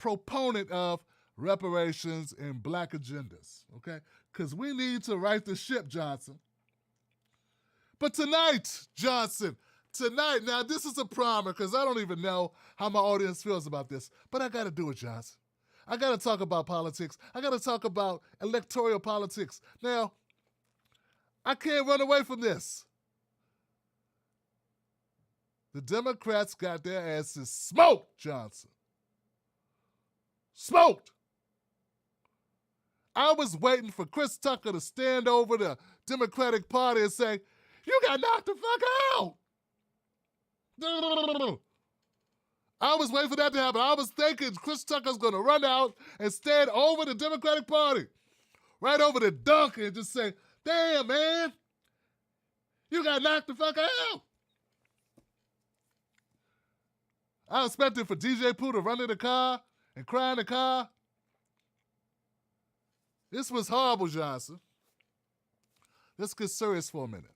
proponent of reparations and black agendas, okay? Because we need to right the ship, Johnson. But tonight, Johnson, tonight, now this is a primer because I don't even know how my audience feels about this, but I got to do it, Johnson. I got to talk about politics. I got to talk about electoral politics. Now, I can't run away from this. The Democrats got their asses smoked, Johnson. Smoked. I was waiting for Chris Tucker to stand over the Democratic Party and say, "You got knocked the fuck out." I was waiting for that to happen. I was thinking Chris Tucker's going to run out and stand over the Democratic Party, right over the Duncan, and just say, "Damn, man, you got knocked the fuck out." I expected for DJ Pooh to run in the car and cry in the car. This was horrible, Johnson. Let's get serious for a minute.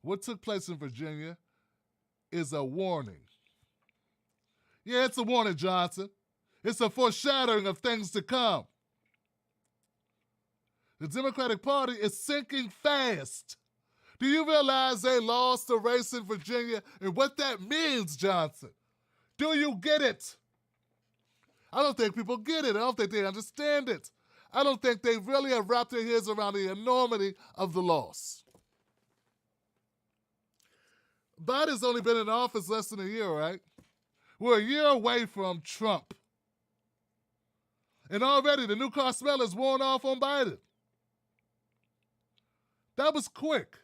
What took place in Virginia is a warning. Yeah, it's a warning, Johnson. It's a foreshadowing of things to come. The Democratic Party is sinking fast. Do you realize they lost the race in Virginia and what that means, Johnson? Do you get it? I don't think people get it. I don't think they understand it. I don't think they really have wrapped their heads around the enormity of the loss. Biden's only been in office less than a year, right? We're a year away from Trump. And already the new car smell is worn off on Biden. That was quick.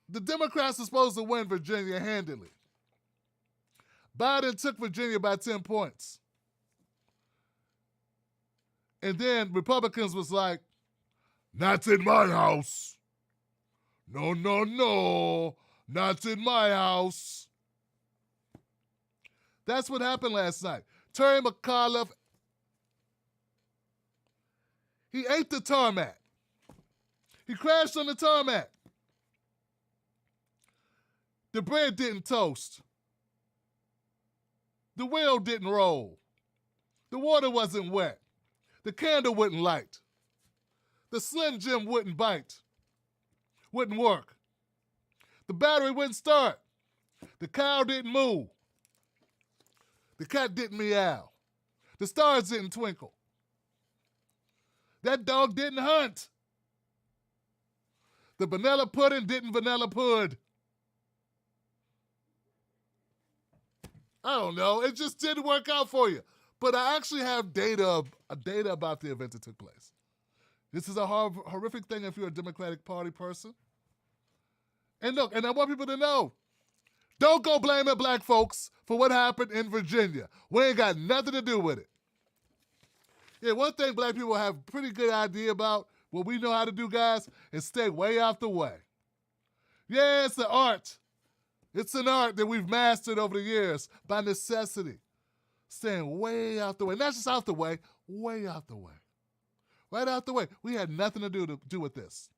The Democrats are supposed to win Virginia handily. Biden took Virginia by 10 points. And then Republicans was like, "Not in my house. No, no, no, not in my house." That's what happened last night. Terry McAuliffe, he ate the tarmac. He crashed on the tarmac. The bread didn't toast. The wheel didn't roll. The water wasn't wet. The candle wouldn't light. The Slim Jim wouldn't bite. Wouldn't work. The battery wouldn't start. The cow didn't moo. The cat didn't meow. The stars didn't twinkle. That dog didn't hunt. The vanilla pudding didn't vanilla pud. I don't know. It just didn't work out for you. But I actually have data about the event that took place. This is a horrific thing if you're a Democratic Party person. And look, and I want people to know, don't go blaming black folks for what happened in Virginia. We ain't got nothing to do with it. Yeah, one thing black people have a pretty good idea about, what we know how to do, guys, is stay way out the way. Yeah, it's an art. It's an art that we've mastered over the years by necessity. Staying way out the way. Not just out the way, way out the way. Right out the way. We had nothing to do with this.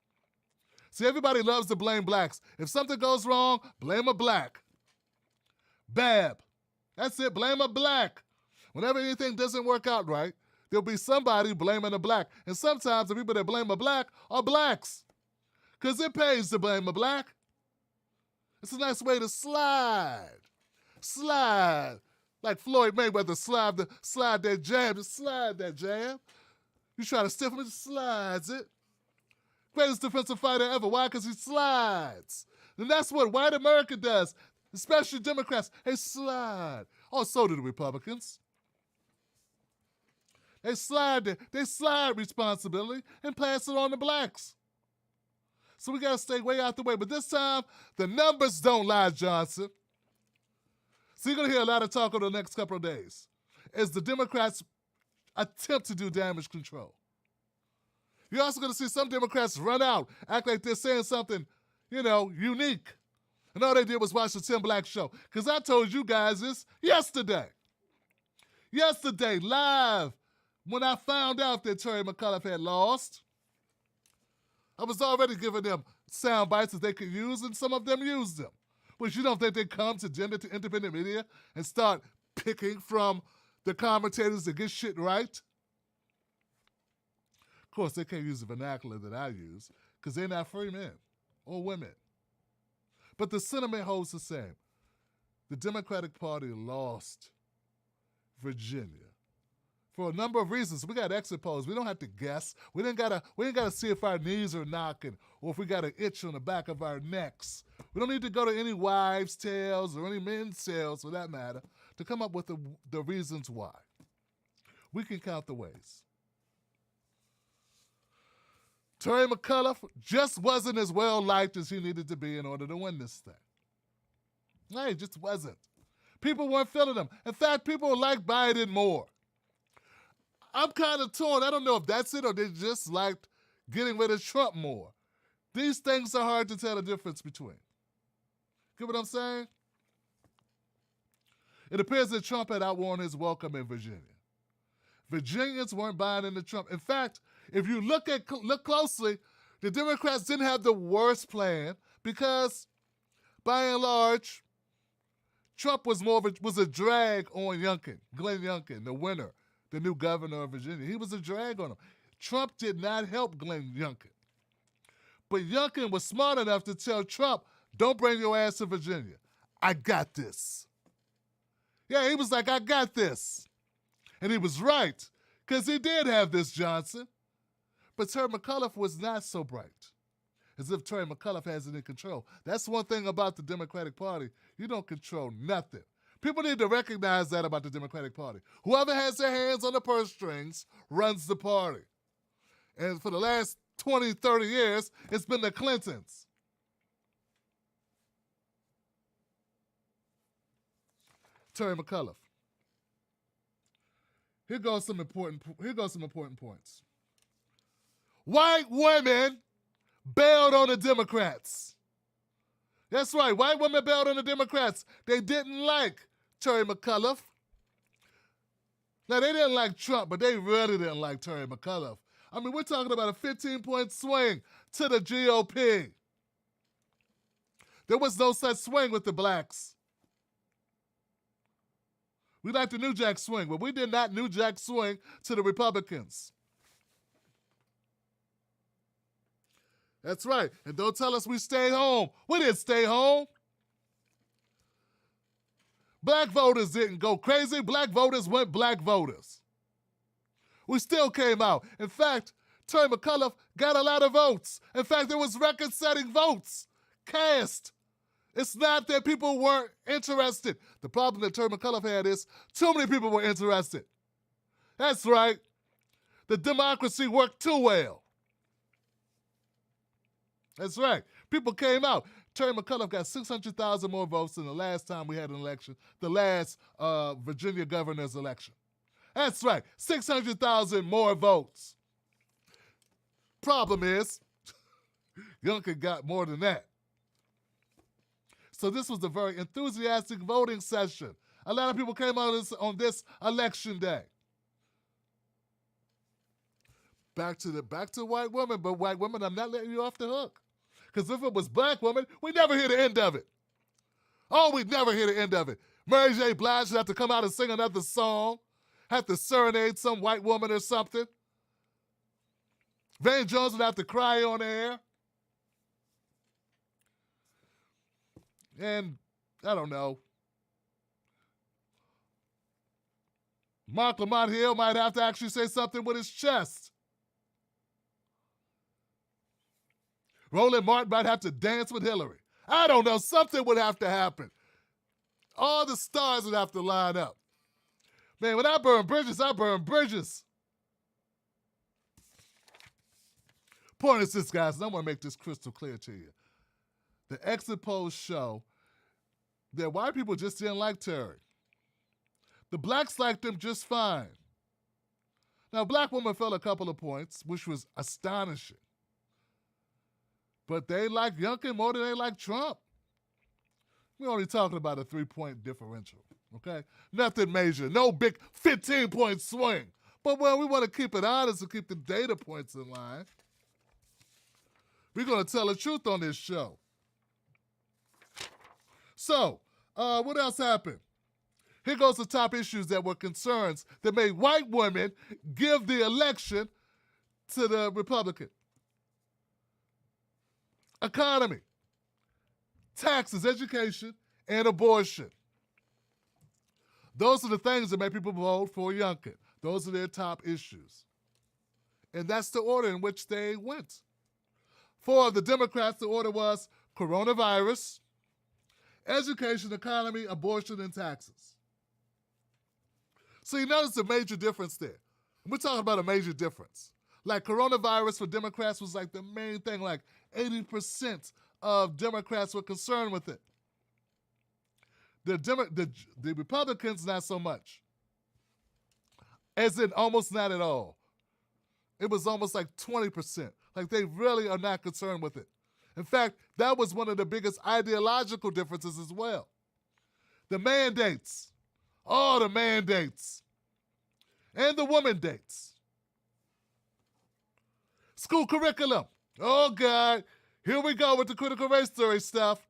See, everybody loves to blame blacks. If something goes wrong, blame a black. Bab. That's it, blame a black. Whenever anything doesn't work out right, there'll be somebody blaming a black. And sometimes the people that blame a black are blacks. Because it pays to blame a black. It's a nice way to slide. Slide. Like Floyd Mayweather slide that jab, just slide that jab. You try to stiffen it, slides it. Greatest defensive fighter ever. Why? Because he slides. And that's what white America does, especially Democrats. They slide. Oh, so do the Republicans. They slide responsibility and pass it on to blacks. So we got to stay way out the way. But this time, the numbers don't lie, Johnson. So you're going to hear a lot of talk over the next couple of days as the Democrats attempt to do damage control. You're also going to see some Democrats run out, act like they're saying something, unique. And all they did was watch the Tim Black show. Because I told you guys this yesterday. Yesterday, live, when I found out that Terry McAuliffe had lost, I was already giving them sound bites that they could use, and some of them used them. But you don't think they come to independent media and start picking from the commentators to get shit right. Of course, they can't use the vernacular that I use because they're not free men or women. But the sentiment holds the same. The Democratic Party lost Virginia for a number of reasons. We got exit polls. We don't have to guess. We ain't gotta see if our knees are knocking or if we got an itch on the back of our necks. We don't need to go to any wives' tales or any men's tales, for that matter, to come up with the reasons why. We can count the ways. Terry McAuliffe just wasn't as well liked as he needed to be in order to win this thing. No, he just wasn't. People weren't feeling him. In fact, people liked Biden more. I'm kind of torn. I don't know if that's it or they just liked getting rid of Trump more. These things are hard to tell the difference between. Get what I'm saying? It appears that Trump had outworn his welcome in Virginia. Virginians weren't buying into Trump. In fact, if you look closely, the Democrats didn't have the worst plan because, by and large, Trump was a drag on Younkin, Glenn Younkin, the winner, the new governor of Virginia. He was a drag on him. Trump did not help Glenn Younkin. But Younkin was smart enough to tell Trump, don't bring your ass to Virginia. I got this. Yeah, he was like, I got this. And he was right, because he did have this Johnson. But Terry McAuliffe was not so bright, as if Terry McAuliffe has it in control. That's one thing about the Democratic Party. You don't control nothing. People need to recognize that about the Democratic Party. Whoever has their hands on the purse strings runs the party. And for the last 20, 30 years, it's been the Clintons. Terry McAuliffe. Here goes some important points. White women bailed on the Democrats. That's right, white women bailed on the Democrats. They didn't like Terry McAuliffe. Now, they didn't like Trump, but they really didn't like Terry McAuliffe. I mean, we're talking about a 15-point swing to the GOP. There was no such swing with the blacks. We like the New Jack swing, but we did not New Jack swing to the Republicans. That's right. And don't tell us we stayed home. We didn't stay home. Black voters didn't go crazy. Black voters went black voters. We still came out. In fact, Terry McAuliffe got a lot of votes. In fact, there was record-setting votes cast. It's not that people weren't interested. The problem that Terry McAuliffe had is too many people were interested. That's right. The democracy worked too well. That's right. People came out. Terry McAuliffe got 600,000 more votes than the last time we had an election, the last Virginia governor's election. That's right. 600,000 more votes. Problem is, Younkin got more than that. So this was a very enthusiastic voting session. A lot of people came out on this election day. Back to white women, but white women, I'm not letting you off the hook. Because if it was black women, we'd never hear the end of it. Oh, we'd never hear the end of it. Mary J. Blige would have to come out and sing another song, have to serenade some white woman or something. Van Jones would have to cry on air. And, I don't know, Mark Lamont Hill might have to actually say something with his chest. Roland Martin might have to dance with Hillary. I don't know, something would have to happen. All the stars would have to line up. Man, when I burn bridges, I burn bridges. Point is this, guys, and I want to make this crystal clear to you. The exit polls show that white people just didn't like Terry. The blacks liked him just fine. Now, black women fell a couple of points, which was astonishing. But they like Younkin more than they like Trump. We're only talking about a 3-point differential, okay? Nothing major, no big 15-point swing. But, well, we want to keep it honest and keep the data points in line. We're going to tell the truth on this show. So, what else happened? Here goes the top issues that were concerns that made white women give the election to the Republican. Economy, taxes, education, and abortion. Those are the things that make people vote for Younkin. Those are their top issues. And that's the order in which they went. For the Democrats, the order was coronavirus, education, economy, abortion, and taxes. So you notice a major difference there. We're talking about a major difference. Like coronavirus for Democrats was like the main thing, like 80% of Democrats were concerned with it. The Republicans, not so much. As in almost not at all. It was almost like 20%. Like they really are not concerned with it. In fact, that was one of the biggest ideological differences as well. The mandates. All the mandates. And the woman dates. School curriculum. Oh, God. Here we go with the critical race theory stuff.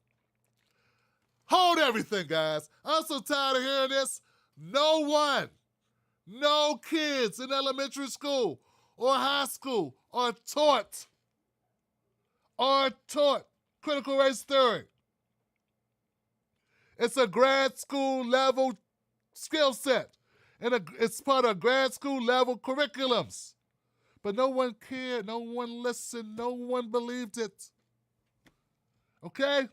Hold everything, guys. I'm so tired of hearing this. No kids in elementary school or high school are taught critical race theory. It's a grad school level skill set, and it's part of grad school level curriculums. But no one cared, no one listened, no one believed it. Okay?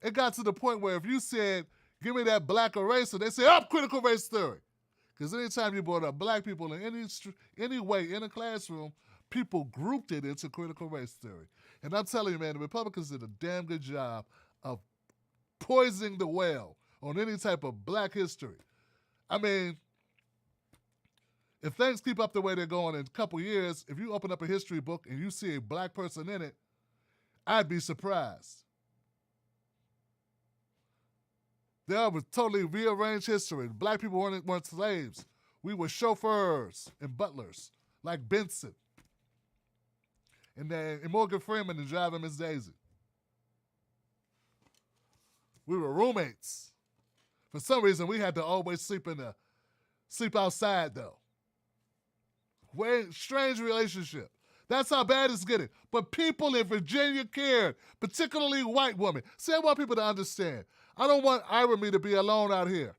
It got to the point where if you said, give me that black eraser, they say, critical race theory. Because anytime you brought up black people in any way in a classroom, people grouped it into critical race theory. And I'm telling you, man, the Republicans did a damn good job of poisoning the well on any type of black history. I mean, if things keep up the way they're going in a couple years, if you open up a history book and you see a black person in it, I'd be surprised. There was totally rearranged history. Black people weren't slaves. We were chauffeurs and butlers, like Benson. And Morgan Freeman and Driving Miss Daisy. We were roommates. For some reason, we had to always sleep outside, though. Strange relationship. That's how bad it's getting. But people in Virginia cared, particularly white women. See, I want people to understand. I don't want irony to be alone out here.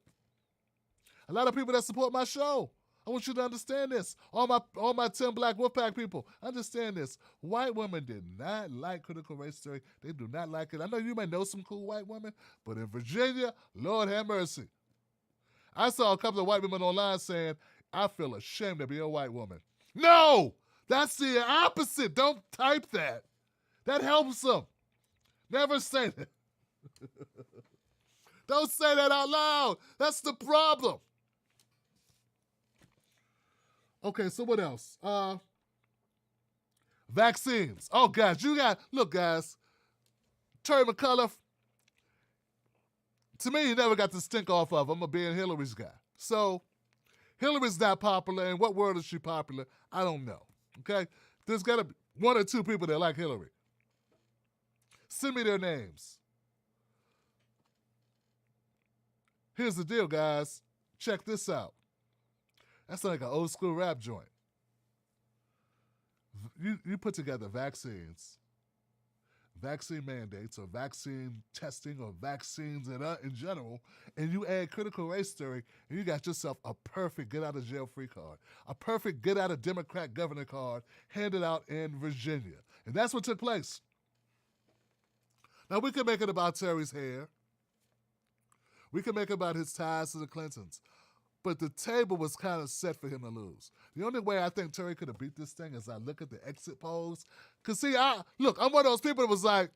A lot of people that support my show, I want you to understand this. All my 10 Black Wolfpack people, understand this. White women did not like critical race theory. They do not like it. I know you may know some cool white women, but in Virginia, Lord have mercy. I saw a couple of white women online saying, I feel ashamed to be a white woman. No! That's the opposite. Don't type that. That helps them. Never say that. Don't say that out loud. That's the problem. Okay, so what else? Vaccines. Oh, guys, look, guys, Terry McAuliffe, to me, he never got the stink off of him of being Hillary's guy. So Hillary's not popular. In what world is she popular? I don't know. Okay? There's got to be one or two people that like Hillary. Send me their names. Here's the deal, guys. Check this out. That's like an old school rap joint. You put together vaccines, vaccine mandates, or vaccine testing, or vaccines in general, and you add critical race theory, and you got yourself a perfect get-out-of-jail-free card, a perfect get-out-of-Democrat governor card handed out in Virginia. And that's what took place. Now, we can make it about Terry's hair. We can make it about his ties to the Clintons. But the table was kind of set for him to lose. The only way I think Terry could have beat this thing is I look at the exit polls. Because, see, I'm one of those people that was like,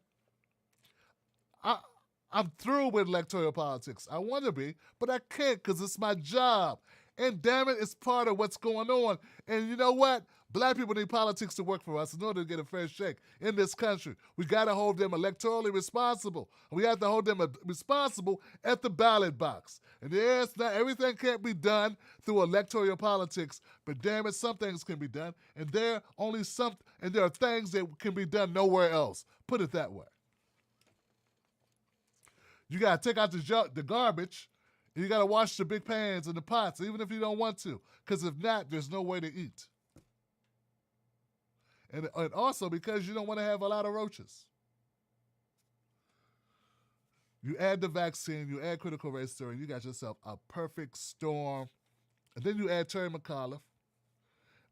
I'm through with electoral politics. I want to be, but I can't because it's my job. And damn it, it's part of what's going on. And you know what? Black people need politics to work for us in order to get a fair shake in this country. We got to hold them electorally responsible. We have to hold them responsible at the ballot box. And yes, not everything can't be done through electoral politics, but damn it, some things can be done. And there are things that can be done nowhere else. Put it that way. You got to take out the garbage And you got to wash the big pans and the pots, even if you don't want to, because if not, there's no way to eat. And also because you don't want to have a lot of roaches. You add the vaccine, you add critical race theory, you got yourself a perfect storm. And then you add Terry McAuliffe.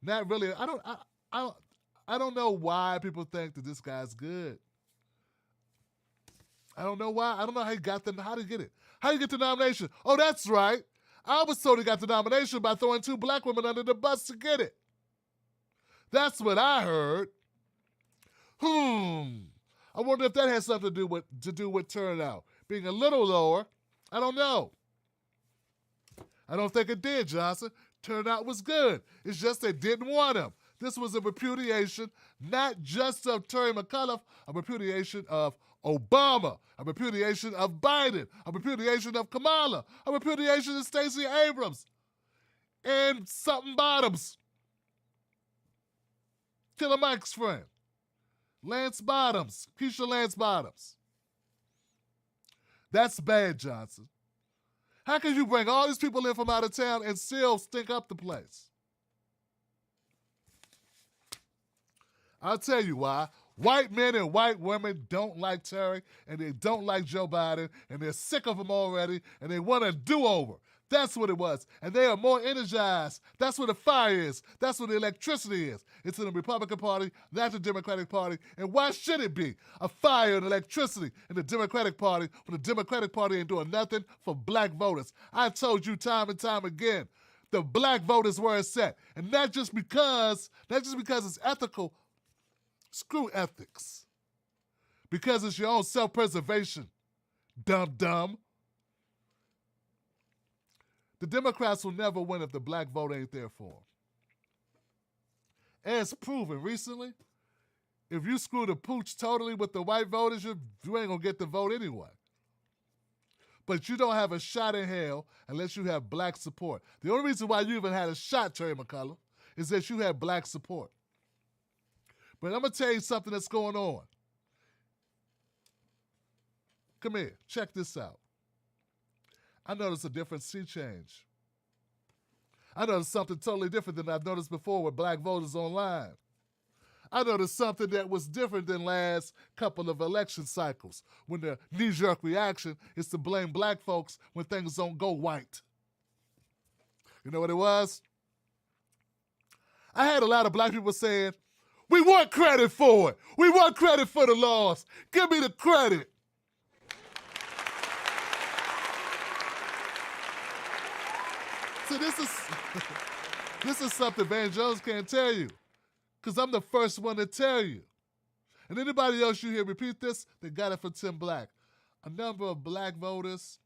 Not really. I don't know why people think that this guy's good. I don't know why. I don't know how he got how to get it. How you get the nomination? Oh, that's right. I was told he got the nomination by throwing 2 black women under the bus to get it. That's what I heard. I wonder if that has something to do with turnout being a little lower. I don't know. I don't think it did, Johnson. Turnout was good. It's just they didn't want him. This was a repudiation, not just of Terry McAuliffe, a repudiation of Obama, a repudiation of Biden, a repudiation of Kamala, a repudiation of Stacey Abrams, and something Bottoms. Killer Mike's friend. Lance Bottoms, Keisha Lance Bottoms. That's bad, Johnson. How can you bring all these people in from out of town and still stink up the place? I'll tell you why. White men and white women don't like Terry, and they don't like Joe Biden, and they're sick of him already, and they want a do-over. That's what it was. And they are more energized. That's where the fire is. That's where the electricity is. It's in the Republican Party, not the Democratic Party. And why should it be a fire and electricity in the Democratic Party when the Democratic Party ain't doing nothing for black voters? I told you time and time again, the black vote is where it's at. And not just because it's ethical. Screw ethics. Because it's your own self-preservation. Dumb. The Democrats will never win if the black vote ain't there for them. As proven recently, if you screw the pooch totally with the white voters, you ain't going to get the vote anyway. But you don't have a shot in hell unless you have black support. The only reason why you even had a shot, Terry McAuliffe, is that you had black support. But I'm going to tell you something that's going on. Come here. Check this out. I noticed a different sea change. I noticed something totally different than I've noticed before with black voters online. I noticed something that was different than last couple of election cycles when the knee-jerk reaction is to blame black folks when things don't go white. You know what it was? I had a lot of black people saying, we want credit for it. We want credit for the loss. Give me the credit. So this is something Van Jones can't tell you, because I'm the first one to tell you. And anybody else you hear repeat this, they got it from Tim Black. A number of black voters,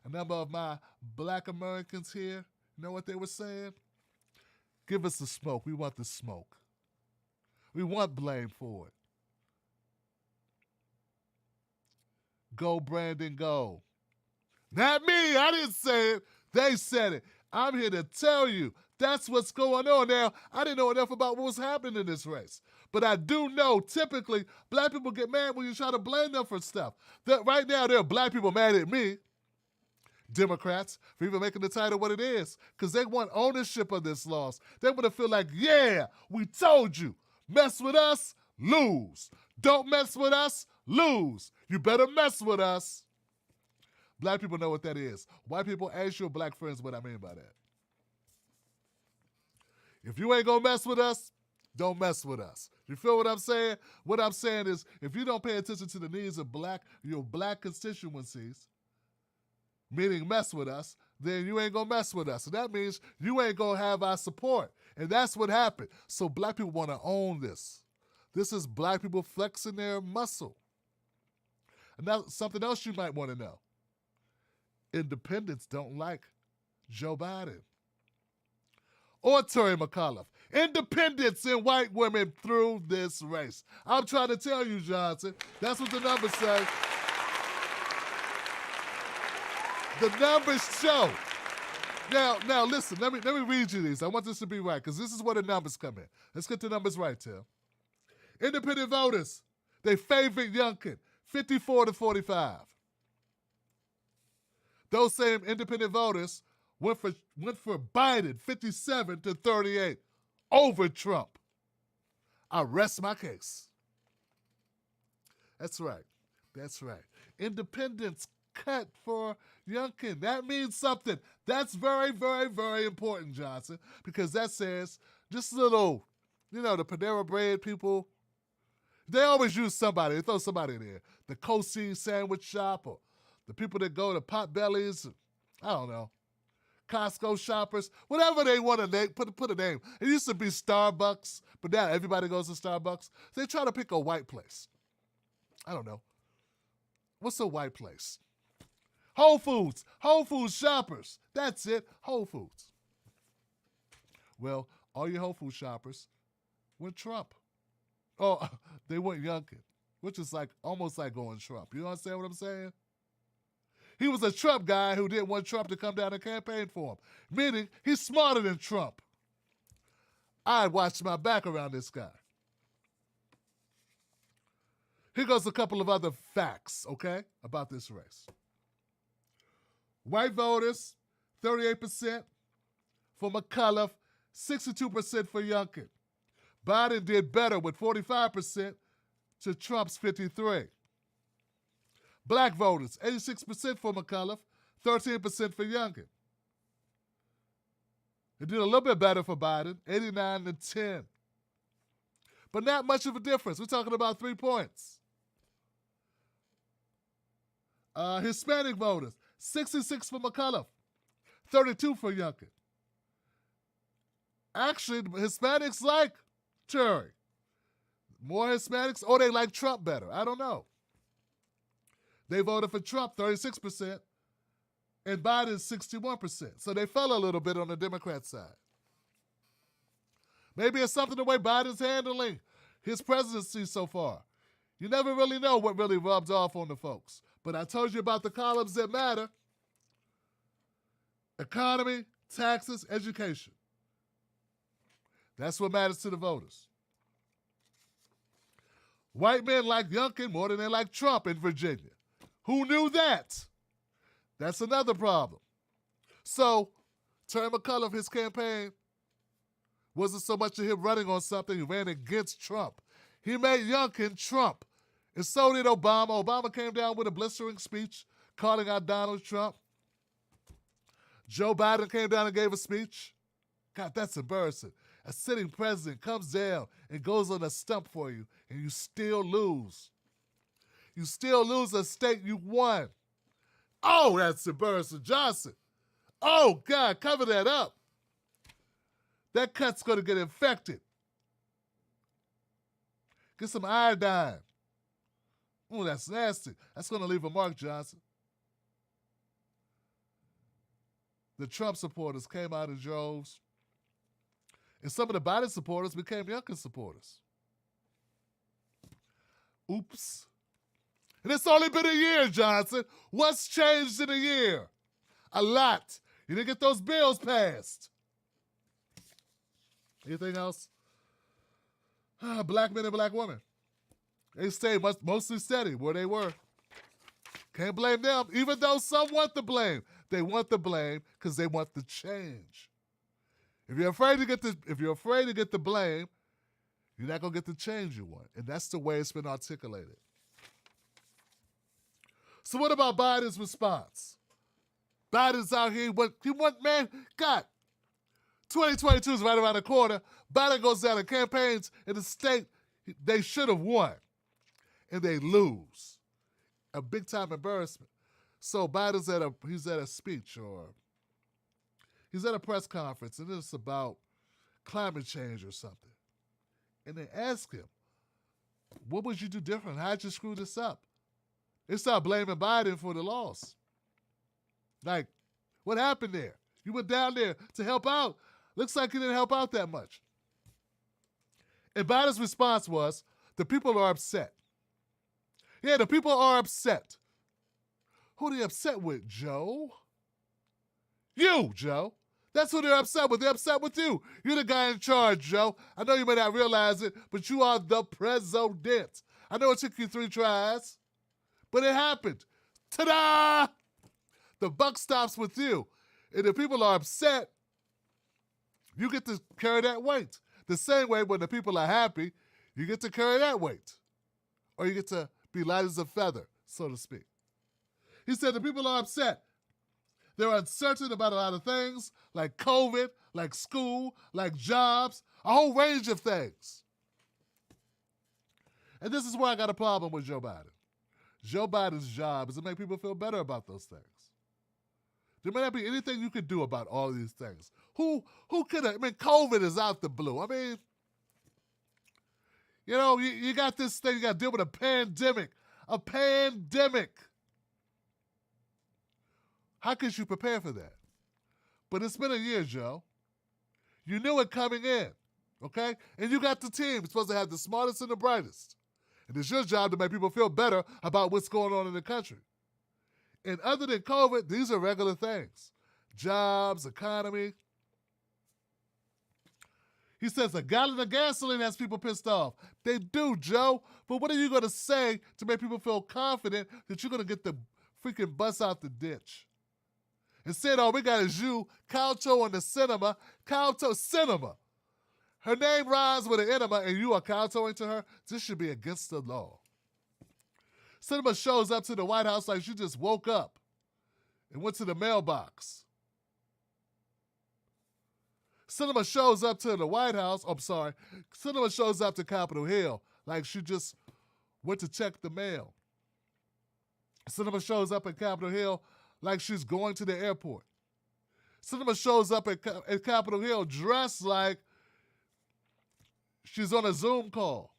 a number of my black Americans here, you know what they were saying? Give us the smoke. We want the smoke. We want blame for it. Go, Brandon, go. Not me. I didn't say it. They said it. I'm here to tell you that's what's going on. Now, I didn't know enough about what was happening in this race. But I do know, typically, black people get mad when you try to blame them for stuff. Right now, there are black people mad at me, Democrats, for even making the title what it is, because they want ownership of this loss. They want to feel like, yeah, we told you. Mess with us, lose. Don't mess with us, lose. You better mess with us. Black people know what that is. White people, ask your black friends what I mean by that. If you ain't gonna mess with us, don't mess with us. You feel what I'm saying? What I'm saying is, if you don't pay attention to the needs of your black constituencies, meaning mess with us, then you ain't gonna mess with us. And that means you ain't gonna have our support. And that's what happened. So black people wanna own this. This is black people flexing their muscle. And now something else you might wanna know. Independents don't like Joe Biden or Terry McAuliffe. Independents and white women through this race. I'm trying to tell you, Johnson. That's what the numbers say. The numbers show. Now listen, let me read you these. I want this to be right, because this is where the numbers come in. Let's get the numbers right, Tim. Independent voters, they favored Younkin, 54 to 45. Those same independent voters went for Biden 57-38 over Trump. I rest my case. That's right. That's right. Independents cut for Younkin. That means something. That's very, very, very important, Johnson, because that says just little, the Panera Bread people, they always use somebody. They throw somebody in there. The Cosi sandwich shop, or the people that go to Potbellies, I don't know, Costco shoppers, whatever they want to name, put a name. It used to be Starbucks, but now everybody goes to Starbucks. So they try to pick a white place. I don't know. What's a white place? Whole Foods. Whole Foods shoppers. That's it. Whole Foods. Well, all your Whole Foods shoppers went Trump. Oh, they went Younkin, which is almost like going Trump. You understand what I'm saying? He was a Trump guy who didn't want Trump to come down and campaign for him, meaning he's smarter than Trump. I watched my back around this guy. Here goes a couple of other facts, okay, about this race. White voters, 38% for McAuliffe, 62% for Younkin. Biden did better with 45% to Trump's 53%. Black voters, 86% for McAuliffe, 13% for Younkin. It did a little bit better for Biden, 89-10. But not much of a difference. We're talking about 3 points. Hispanic voters, 66 for McAuliffe, 32 for Younkin. Actually, Hispanics like Terry. More Hispanics, or they like Trump better. I don't know. They voted for Trump, 36%, and Biden, 61%. So they fell a little bit on the Democrat side. Maybe it's something the way Biden's handling his presidency so far. You never really know what really rubs off on the folks. But I told you about the columns that matter. Economy, taxes, education. That's what matters to the voters. White men like Younkin more than they like Trump in Virginia. Who knew that? That's another problem. So, Terry McAuliffe, his campaign wasn't so much of him running on something. He ran against Trump. He made Younkin Trump. And so did Obama. Obama came down with a blistering speech calling out Donald Trump. Joe Biden came down and gave a speech. God, that's embarrassing. A sitting president comes down and goes on a stump for you, and you still lose. You still lose a state you won. Oh, that's embarrassing, Johnson. Oh, God, cover that up. That cut's going to get infected. Get some iodine. Oh, that's nasty. That's going to leave a mark, Johnson. The Trump supporters came out in droves. And some of the Biden supporters became Younkin supporters. Oops. And it's only been a year, Johnson. What's changed in a year? A lot. You didn't get those bills passed. Anything else? Black men and black women. They stayed mostly steady where they were. Can't blame them, even though some want the blame. They want the blame because they want the change. If you're afraid to get the blame, you're not gonna get the change you want, and that's the way it's been articulated. So what about Biden's response? Biden's out here. Man, God, 2022 is right around the corner. Biden goes down and campaigns in a state they should have won, and they lose. A big-time embarrassment. So Biden's he's at a speech, or he's at a press conference, and it's about climate change or something. And they ask him, what would you do different? How'd you screw this up? They start blaming Biden for the loss. Like, what happened there? You went down there to help out. Looks like you didn't help out that much. And Biden's response was, the people are upset. Yeah, the people are upset. Who are they upset with, Joe? You, Joe. That's who they're upset with. They're upset with you. You're the guy in charge, Joe. I know you may not realize it, but you are the president. I know it took you 3 tries, but it happened. Ta-da! The buck stops with you. And if people are upset, you get to carry that weight. The same way when the people are happy, you get to carry that weight. Or you get to be light as a feather, so to speak. He said the people are upset. They're uncertain about a lot of things, like COVID, like school, like jobs, a whole range of things. And this is where I got a problem with Joe Biden. Joe Biden's job is to make people feel better about those things. There may not be anything you could do about all of these things. Who could have? I mean, COVID is out the blue. I mean, you know, you got this thing, you got to deal with a pandemic. A pandemic. How could you prepare for that? But it's been a year, Joe. You knew it coming in, okay? And you got the team. It's supposed to have the smartest and the brightest. And it's your job to make people feel better about what's going on in the country. And other than COVID, these are regular things. Jobs, economy. He says a gallon of gasoline has people pissed off. They do, Joe. But what are you going to say to make people feel confident that you're going to get the freaking bus out the ditch? Instead, all we got is you, Calto, on the cinema. Calto, cinema. Her name rhymes with an enema, and you are Caltoing to her. This should be against the law. Cinema shows up to the White House like she just woke up and went to the mailbox. Cinema shows up to the White House. Cinema shows up to Capitol Hill like she just went to check the mail. Cinema shows up at Capitol Hill like she's going to the airport. Cinema shows up at Capitol Hill dressed like she's on a Zoom call.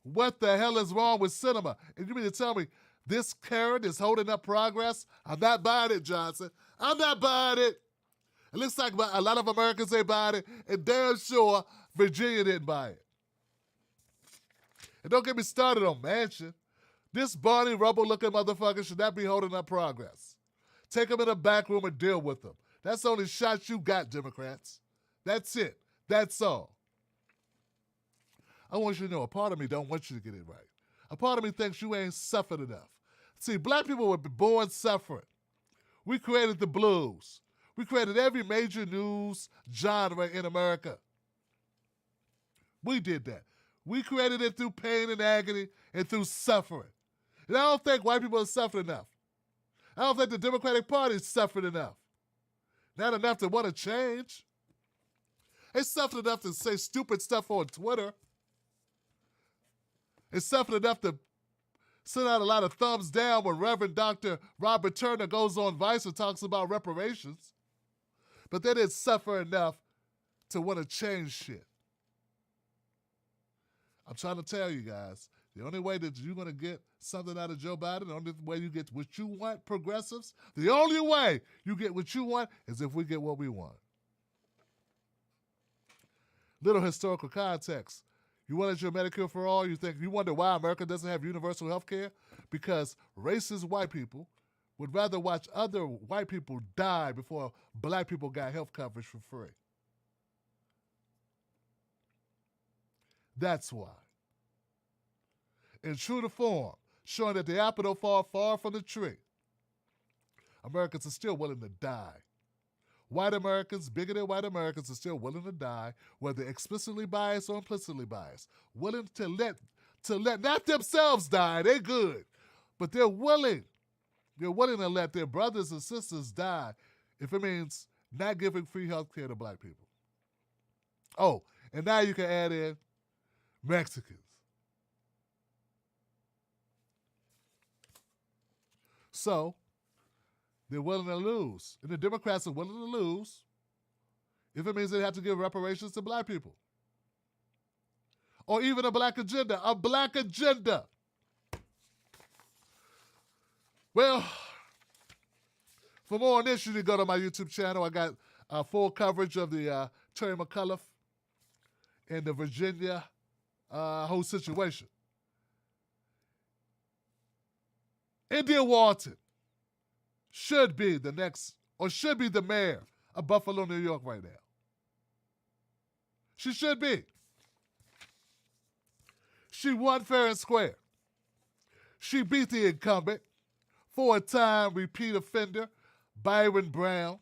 What the hell is wrong with cinema? And you mean to tell me this Karen is holding up progress? I'm not buying it, Johnson. I'm not buying it. It looks like a lot of Americans ain't buying it, and damn sure Virginia didn't buy it. And don't get me started on Manchin. This Barney Rubble-looking motherfucker should not be holding up progress. Take him in the back room and deal with him. That's the only shot you got, Democrats. That's it. That's all. I want you to know, a part of me don't want you to get it right. A part of me thinks you ain't suffered enough. See, black people were born suffering. We created the blues. We created every major news genre in America. We did that. We created it through pain and agony and through suffering. And I don't think white people have suffered enough. I don't think the Democratic Party has suffered enough. Not enough to want to change. They suffered enough to say stupid stuff on Twitter. They suffered enough to send out a lot of thumbs down when Reverend Dr. Robert Turner goes on Vice and talks about reparations. But they didn't suffer enough to want to change shit. I'm trying to tell you guys, the only way that you're going to get something out of Joe Biden, the only way you get what you want, progressives, the only way you get what you want is if we get what we want. Little historical context. You wanted your Medicare for all, you wonder why America doesn't have universal health care? Because racist white people would rather watch other white people die before black people got health coverage for free. That's why. In true to form, showing that the apple don't fall far from the tree, Americans are still willing to die. White Americans, bigoted white Americans, are still willing to die, whether explicitly biased or implicitly biased. Willing to let not themselves die, they're good, but they're willing. They're willing to let their brothers and sisters die if it means not giving free health care to black people. Oh, and now you can add in Mexicans. So, they're willing to lose. And the Democrats are willing to lose if it means they have to give reparations to black people. Or even a black agenda. A black agenda. Well, for more on this, you can go to my YouTube channel. I got full coverage of the Terry McAuliffe and the Virginia whole situation. India Walton should be the next, or should be the mayor of Buffalo, New York right now. She should be. She won fair and square. She beat the incumbent Four-time repeat offender, Byron Brown.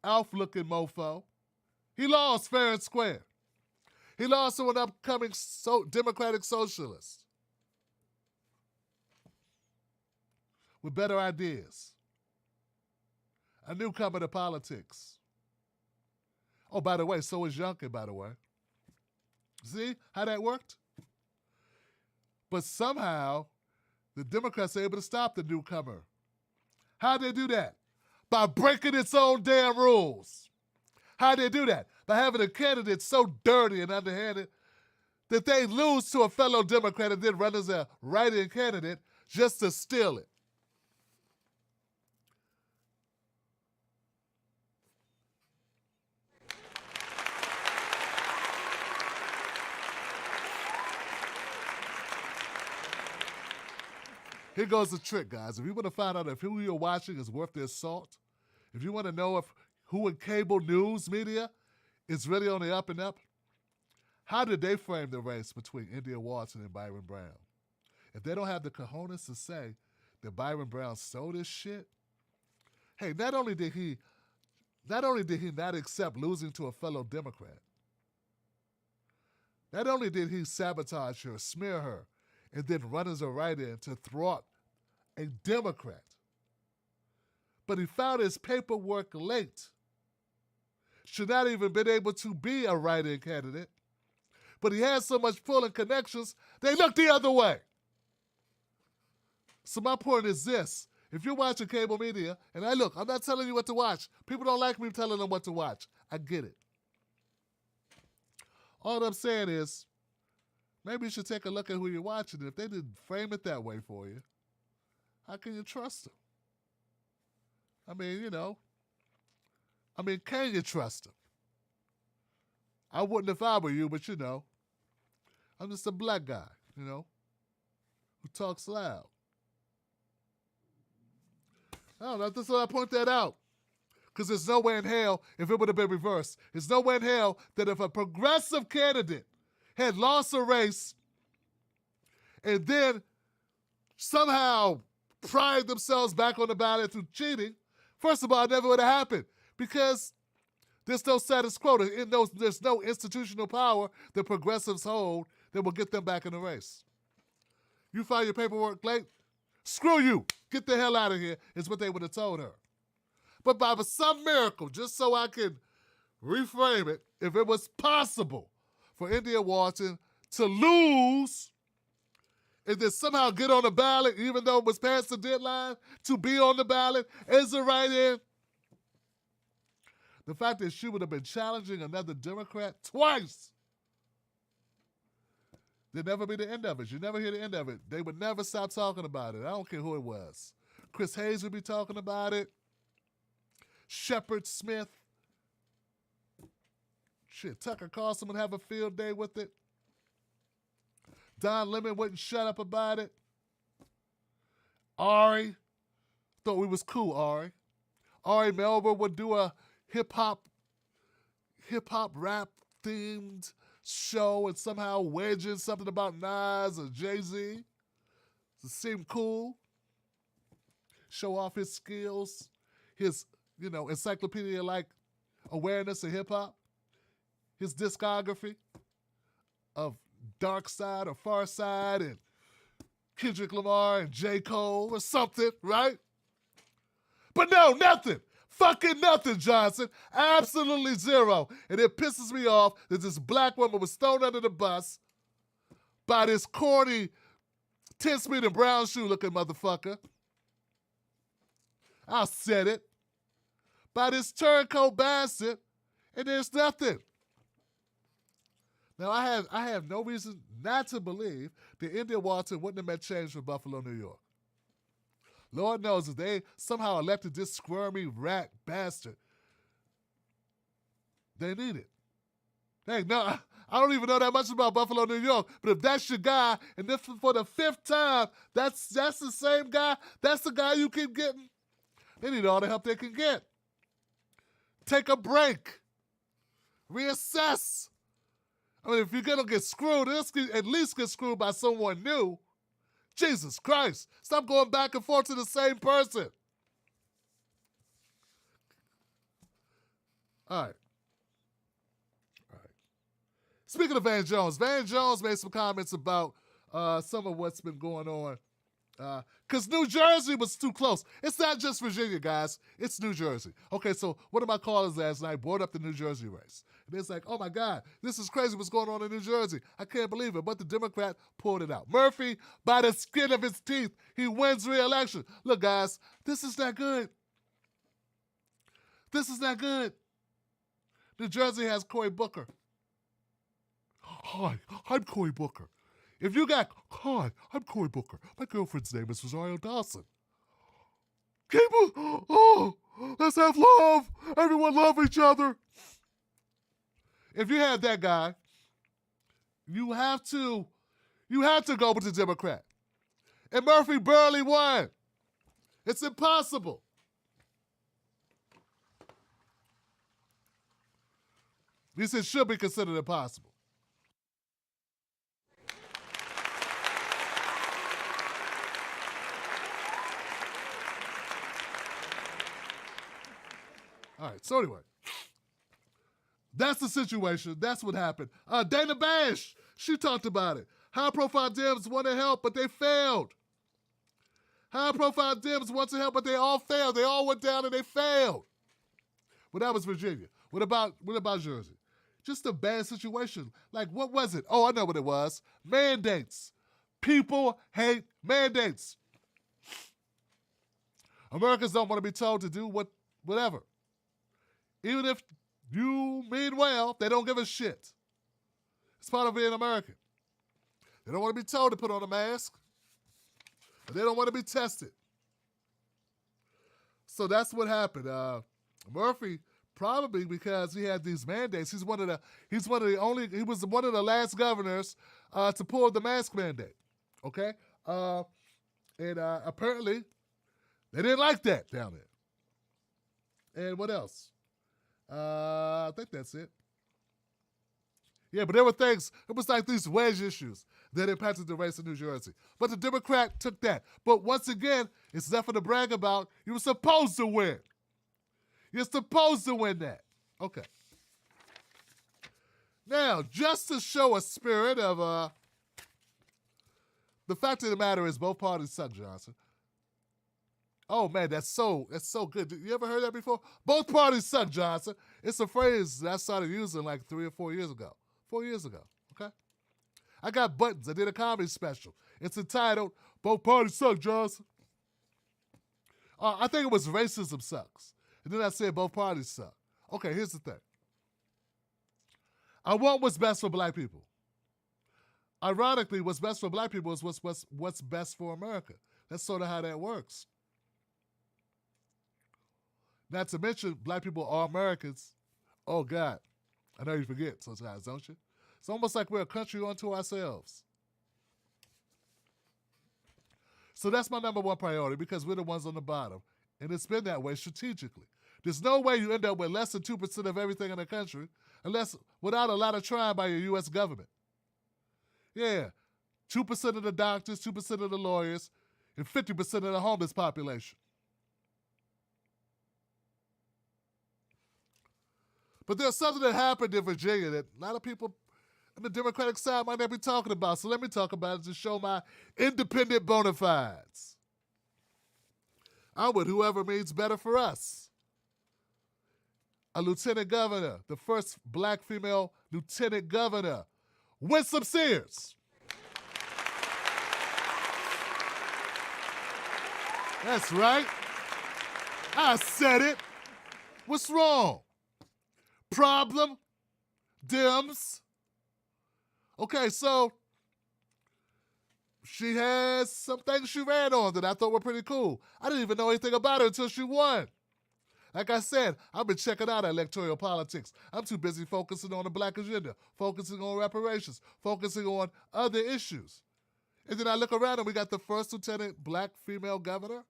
Alf-looking mofo. He lost fair and square. He lost to an upcoming Democratic socialist with better ideas. A newcomer to politics. Oh, by the way, so is Younkin, by the way. See how that worked? But somehow, the Democrats are able to stop the newcomer. How'd they do that? By breaking its own damn rules. How'd they do that? By having a candidate so dirty and underhanded that they lose to a fellow Democrat and then run as a write-in candidate just to steal it. Here goes the trick, guys. If you want to find out if who you're watching is worth their salt, if you want to know if who in cable news media is really on the up and up, how did they frame the race between India Walton and Byron Brown? If they don't have the cojones to say that Byron Brown stole this shit, hey, not only did he not accept losing to a fellow Democrat, not only did he sabotage her, smear her, and then run as a write-in to thwart a Democrat, but he found his paperwork late. Should not even been able to be a write-in candidate, but he had so much pull and connections, they looked the other way. So my point is this. If you're watching cable media, and I'm not telling you what to watch. People don't like me telling them what to watch. I get it. All I'm saying is, maybe you should take a look at who you're watching. If they didn't frame it that way for you, how can you trust them? Can you trust them? I wouldn't if I were you, but I'm just a black guy, who talks loud. I don't know, that's why I point that out. Because there's no way in hell, if it would have been reversed, there's no way in hell that if a progressive candidate had lost a race and then somehow pried themselves back on the ballot through cheating, first of all, it never would have happened because there's no status quo. There's no institutional power that progressives hold that will get them back in the race. You file your paperwork late? Screw you. Get the hell out of here is what they would have told her. But by some miracle, just so I can reframe it, if it was possible for India Walton to lose and then somehow get on the ballot, even though it was past the deadline, to be on the ballot as a write-in, the fact that she would have been challenging another Democrat twice, there'd never be the end of it. You never hear the end of it. They would never stop talking about it. I don't care who it was. Chris Hayes would be talking about it. Shepard Smith. Shit, Tucker Carlson would have a field day with it. Don Lemon wouldn't shut up about it. Ari. Thought we was cool, Ari. Ari Melber would do a hip-hop rap themed show and somehow wedge in something about Nas or Jay-Z. It seemed cool. Show off his skills, his, encyclopedia-like awareness of hip-hop, his discography of Dark Side or Far Side and Kendrick Lamar and J. Cole or something, right? But no, nothing. Fucking nothing, Johnson. Absolutely zero. And it pisses me off that this black woman was thrown under the bus by this corny 10-speed and brown shoe looking motherfucker. I said it. By this turncoat bastard, and there's nothing. Now, I have no reason not to believe that India Walton wouldn't have met change for Buffalo, New York. Lord knows if they somehow elected this squirmy rat bastard, they need it. Hey, no, I don't even know that much about Buffalo, New York, but if that's your guy, and if for the fifth time, that's the same guy, that's the guy you keep getting, they need all the help they can get. Take a break. Reassess. I mean, if you're going to get screwed, at least get screwed by someone new. Jesus Christ. Stop going back and forth to the same person. All right. Speaking of Van Jones made some comments about some of what's been going on. Because New Jersey was too close. It's not just Virginia, guys. It's New Jersey. Okay, so one of my callers last night brought up the New Jersey race. And it's like, oh my God, this is crazy what's going on in New Jersey. I can't believe it. But the Democrat pulled it out. Murphy, by the skin of his teeth, he wins re-election. Look, guys, this is not good. This is not good. New Jersey has Cory Booker. Hi, I'm Cory Booker. If you got, hi, I'm Cory Booker. My girlfriend's name is Rosario Dawson. Let's have love. Everyone love each other. If you have that guy, you have to go with the Democrat. And Murphy barely won. It's impossible. At least it should be considered impossible. All right, so anyway, that's the situation. That's what happened. Dana Bash, she talked about it. High-profile Dems want to help, but they failed. High-profile Dems want to help, but they all failed. They all went down and they failed. Well, that was Virginia. What about Jersey? Just a bad situation. Like, what was it? Oh, I know what it was. Mandates. People hate mandates. Americans don't want to be told to do whatever. Even if you mean well, they don't give a shit. It's part of being American. They don't want to be told to put on a mask. But they don't want to be tested. So that's what happened. Murphy, probably because he had these mandates, he was one of the last governors to pull the mask mandate. Okay? And apparently, they didn't like that down there. And what else? I think that's it. Yeah, but there were things, it was like these wedge issues that impacted the race in New Jersey. But the Democrat took that. But once again, it's nothing to brag about. You were supposed to win. You're supposed to win that. Okay. Now, just to show a spirit of, the fact of the matter is both parties suck, Johnson. Oh, man, that's so good. You ever heard that before? Both parties suck, Johnson. It's a phrase that I started using like 3 or 4 years ago. 4 years ago, okay? I got buttons. I did a comedy special. It's entitled, Both Parties Suck, Johnson. I think it was Racism Sucks. And then I said both parties suck. Okay, here's the thing. I want what's best for black people. Ironically, what's best for black people is what's best for America. That's sort of how that works. Not to mention, black people are Americans. Oh, God. I know you forget sometimes, don't you? It's almost like we're a country unto ourselves. So that's my number one priority because we're the ones on the bottom. And it's been that way strategically. There's no way you end up with less than 2% of everything in the country without a lot of trying by your U.S. government. Yeah, 2% of the doctors, 2% of the lawyers, and 50% of the homeless population. But there's something that happened in Virginia that a lot of people on the Democratic side might not be talking about. So let me talk about it to show my independent bona fides. I'm with whoever means better for us. A lieutenant governor, the first black female lieutenant governor, Winsome Sears. That's right. I said it. What's wrong? Problem? Dems? Okay, so she has some things she ran on that I thought were pretty cool. I didn't even know anything about her until she won. Like I said, I've been checking out electoral politics. I'm too busy focusing on the black agenda, focusing on reparations, focusing on other issues. And then I look around and we got the first lieutenant black female governor.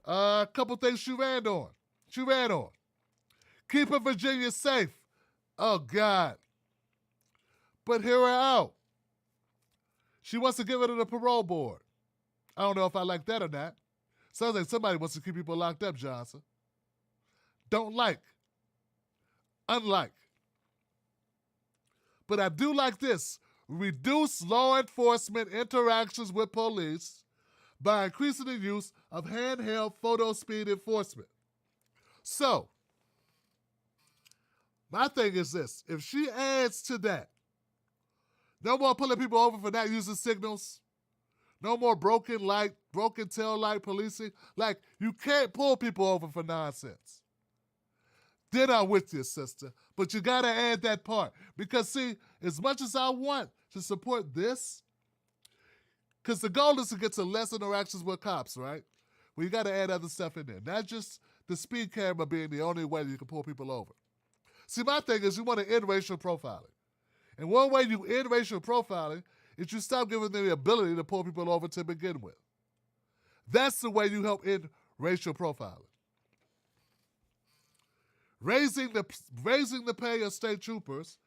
A couple things she ran on. Keeping Virginia safe. Oh, God. But hear her out. She wants to get rid of the parole board. I don't know if I like that or not. Sounds like somebody wants to keep people locked up, Johnson. Don't like. Unlike. But I do like this. Reduce law enforcement interactions with police by increasing the use of handheld photo speed enforcement. So, my thing is this. If she adds to that, no more pulling people over for not using signals, no more broken tail light policing. Like, you can't pull people over for nonsense. Then I'm with you, sister. But you got to add that part. Because, see, as much as I want to support this, because the goal is to get to less interactions with cops, right? Well, you got to add other stuff in there. Not just the speed camera being the only way that you can pull people over. See, my thing is you want to end racial profiling. And one way you end racial profiling is you stop giving them the ability to pull people over to begin with. That's the way you help end racial profiling. Raising the pay of state troopers,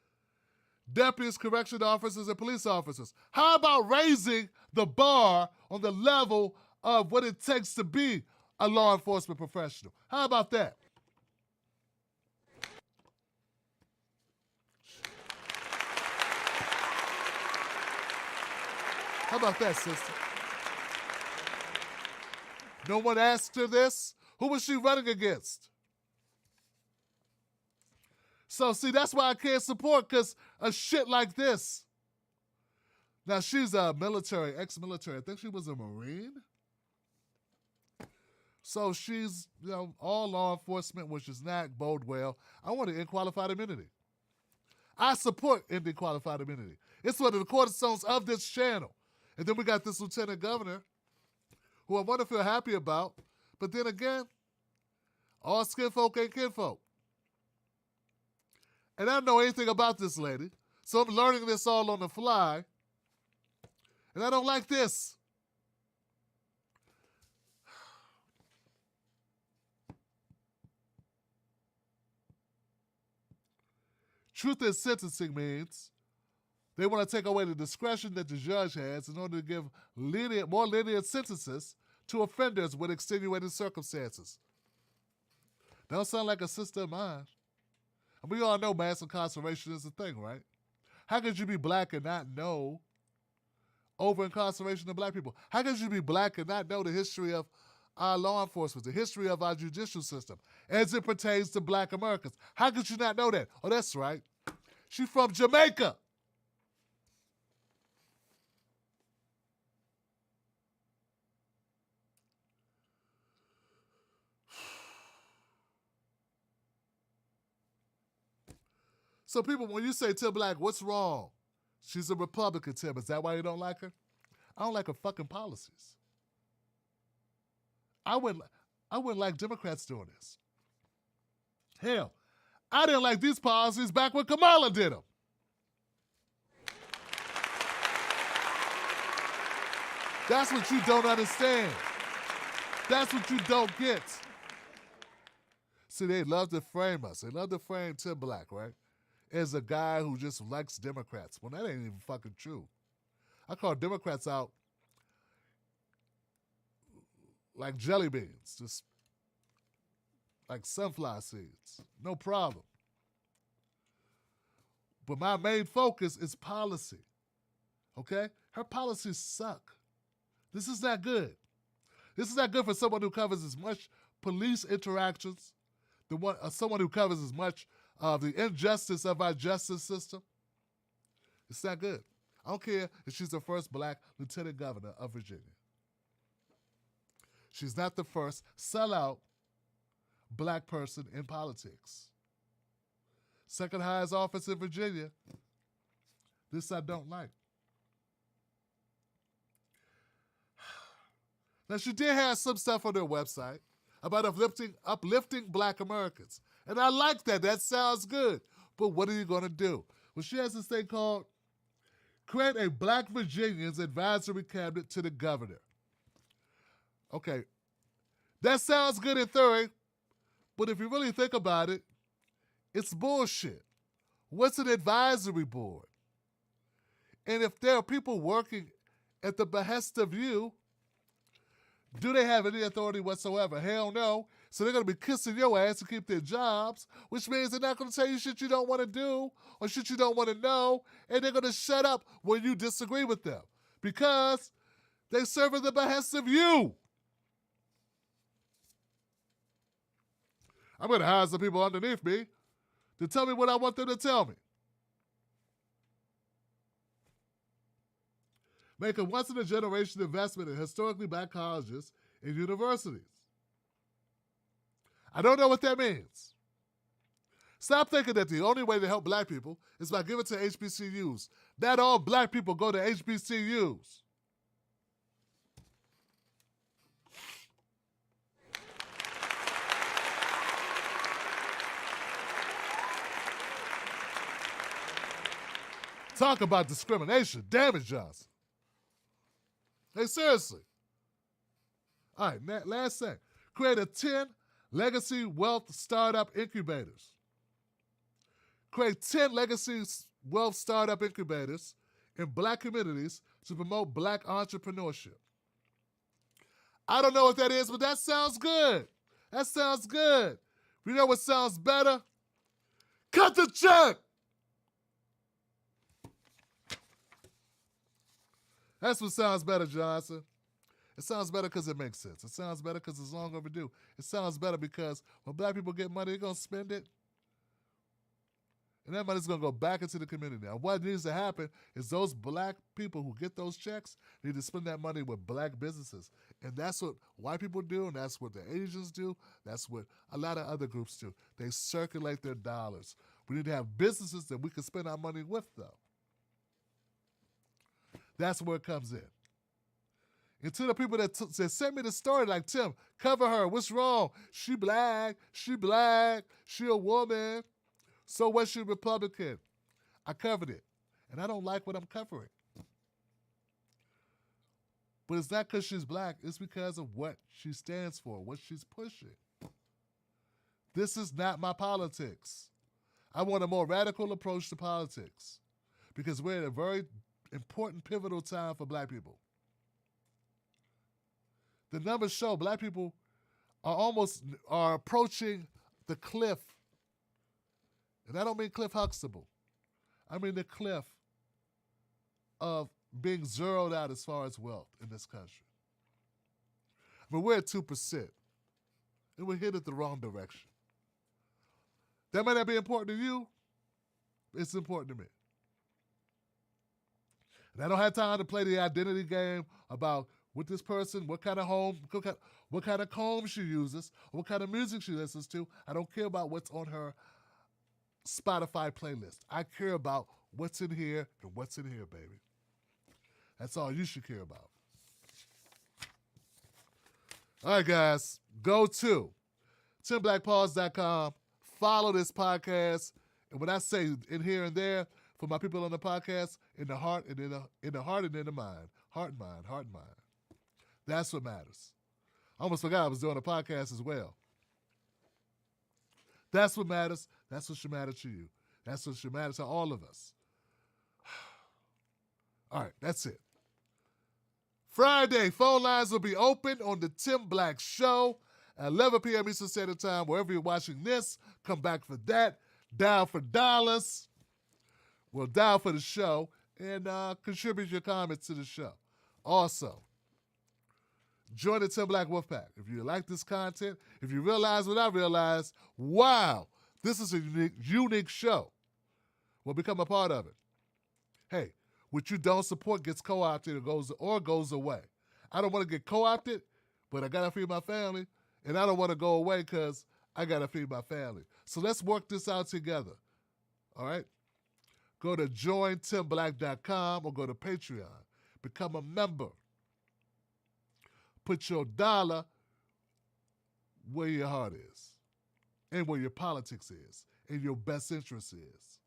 deputies, correction officers, and police officers. How about raising the bar on the level of what it takes to be a law enforcement professional? How about that? How about that, sister? No one asked her this. Who was she running against? So, see, that's why I can't support, because a shit like this. Now, she's a military, ex-military. I think she was a Marine. So she's, all law enforcement, which does not bode well. I want to end qualified immunity. I support ending qualified immunity. It's one of the cornerstones of this channel. And then we got this lieutenant governor, who I want to feel happy about. But then again, all skin folk ain't kinfolk. And I don't know anything about this lady, so I'm learning this all on the fly. And I don't like this. Truth in sentencing means they want to take away the discretion that the judge has in order to give more lenient sentences to offenders with extenuating circumstances. That don't sound like a sister of mine. And we all know mass incarceration is a thing, right? How could you be black and not know over-incarceration of black people? How could you be black and not know the history of our law enforcement, the history of our judicial system, as it pertains to black Americans? How could you not know that? Oh, that's right. She's from Jamaica. So people, when you say Tim Black, what's wrong? She's a Republican, Tim. Is that why you don't like her? I don't like her fucking policies. I wouldn't like Democrats doing this. Hell, I didn't like these policies back when Kamala did them. That's what you don't understand. That's what you don't get. See, they love to frame us. They love to frame Tim Black, right? As a guy who just likes Democrats. Well, that ain't even fucking true. I call Democrats out like jelly beans, just like sunflower seeds. No problem. But my main focus is policy, okay? Her policies suck. This is not good. This is not good for someone who covers as much police interactions, someone who covers as much of the injustice of our justice system. It's not good. I don't care if she's the first black lieutenant governor of Virginia. She's not the first sellout black person in politics. Second highest office in Virginia. This I don't like. Now, she did have some stuff on her website about uplifting black Americans. And I like that. That sounds good. But what are you going to do? Well, she has this thing called Create a Black Virginians Advisory Cabinet to the Governor. Okay, that sounds good in theory, but if you really think about it, it's bullshit. What's an advisory board? And if there are people working at the behest of you, do they have any authority whatsoever? Hell no. So they're going to be kissing your ass to keep their jobs, which means they're not going to tell you shit you don't want to do or shit you don't want to know, and they're going to shut up when you disagree with them because they serve at the behest of you. I'm going to hire some people underneath me to tell me what I want them to tell me. Make a once-in-a-generation investment in historically black colleges and universities. I don't know what that means. Stop thinking that the only way to help black people is by giving to HBCUs. Not all black people go to HBCUs. Talk about discrimination. Damn it, Johnson. Hey, seriously. All right, last thing. Create 10 legacy wealth startup incubators. Create 10 legacy wealth startup incubators in black communities to promote black entrepreneurship. I don't know what that is, but that sounds good. That sounds good. You know what sounds better? Cut the check! That's what sounds better, Johnson. It sounds better because it makes sense. It sounds better because it's long overdue. It sounds better because when black people get money, they're going to spend it. And that money's going to go back into the community. Now, what needs to happen is those black people who get those checks need to spend that money with black businesses. And that's what white people do, and that's what the Asians do. That's what a lot of other groups do. They circulate their dollars. We need to have businesses that we can spend our money with, though. That's where it comes in. And to the people that sent me the story, like, Tim, cover her. What's wrong? She black. She a woman. So what, she Republican? I covered it. And I don't like what I'm covering. But it's not because she's black. It's because of what she stands for, what she's pushing. This is not my politics. I want a more radical approach to politics because we're at a very important, pivotal time for black people. The numbers show black people are approaching the cliff. And I don't mean Cliff Huxtable. I mean the cliff of being zeroed out as far as wealth in this country. I mean, we're at 2%, and we're headed the wrong direction. That might not be important to you. It's important to me. And I don't have time to play the identity game about with this person, what kind of home, what kind of comb she uses, or what kind of music she listens to. I don't care about what's on her Spotify playlist. I care about what's in here and what's in here, baby. That's all you should care about. All right, guys, go to timblackpause.com. Follow this podcast. And when I say in here and there, for my people on the podcast, in the heart and in the heart and in the mind. Heart and mind, heart and mind. That's what matters. I almost forgot I was doing a podcast as well. That's what matters. That's what should matter to you. That's what should matter to all of us. All right, that's it. Friday, phone lines will be open on the Tim Black Show at 11 p.m. Eastern Standard Time. Wherever you're watching this, come back for that. Dial for dollars. We'll dial for the show and contribute your comments to the show. Also, join the Tim Black Wolfpack. If you like this content, if you realize what I realized, wow, this is a unique show. Well, become a part of it. Hey, what you don't support gets co-opted or goes away. I don't want to get co-opted, but I got to feed my family, and I don't want to go away because I got to feed my family. So let's work this out together, all right? Go to jointimblack.com or go to Patreon. Become a member. Put your dollar where your heart is and where your politics is and your best interest is.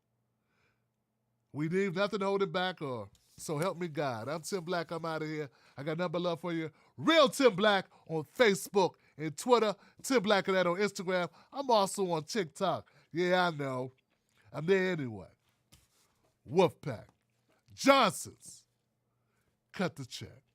We leave nothing holding back, or so help me God. I'm Tim Black. I'm out of here. I got nothing but love for you. Real Tim Black on Facebook and Twitter. Tim Black and that on Instagram. I'm also on TikTok. Yeah, I know. I'm there anyway. Wolfpack. Johnsons. cut the check.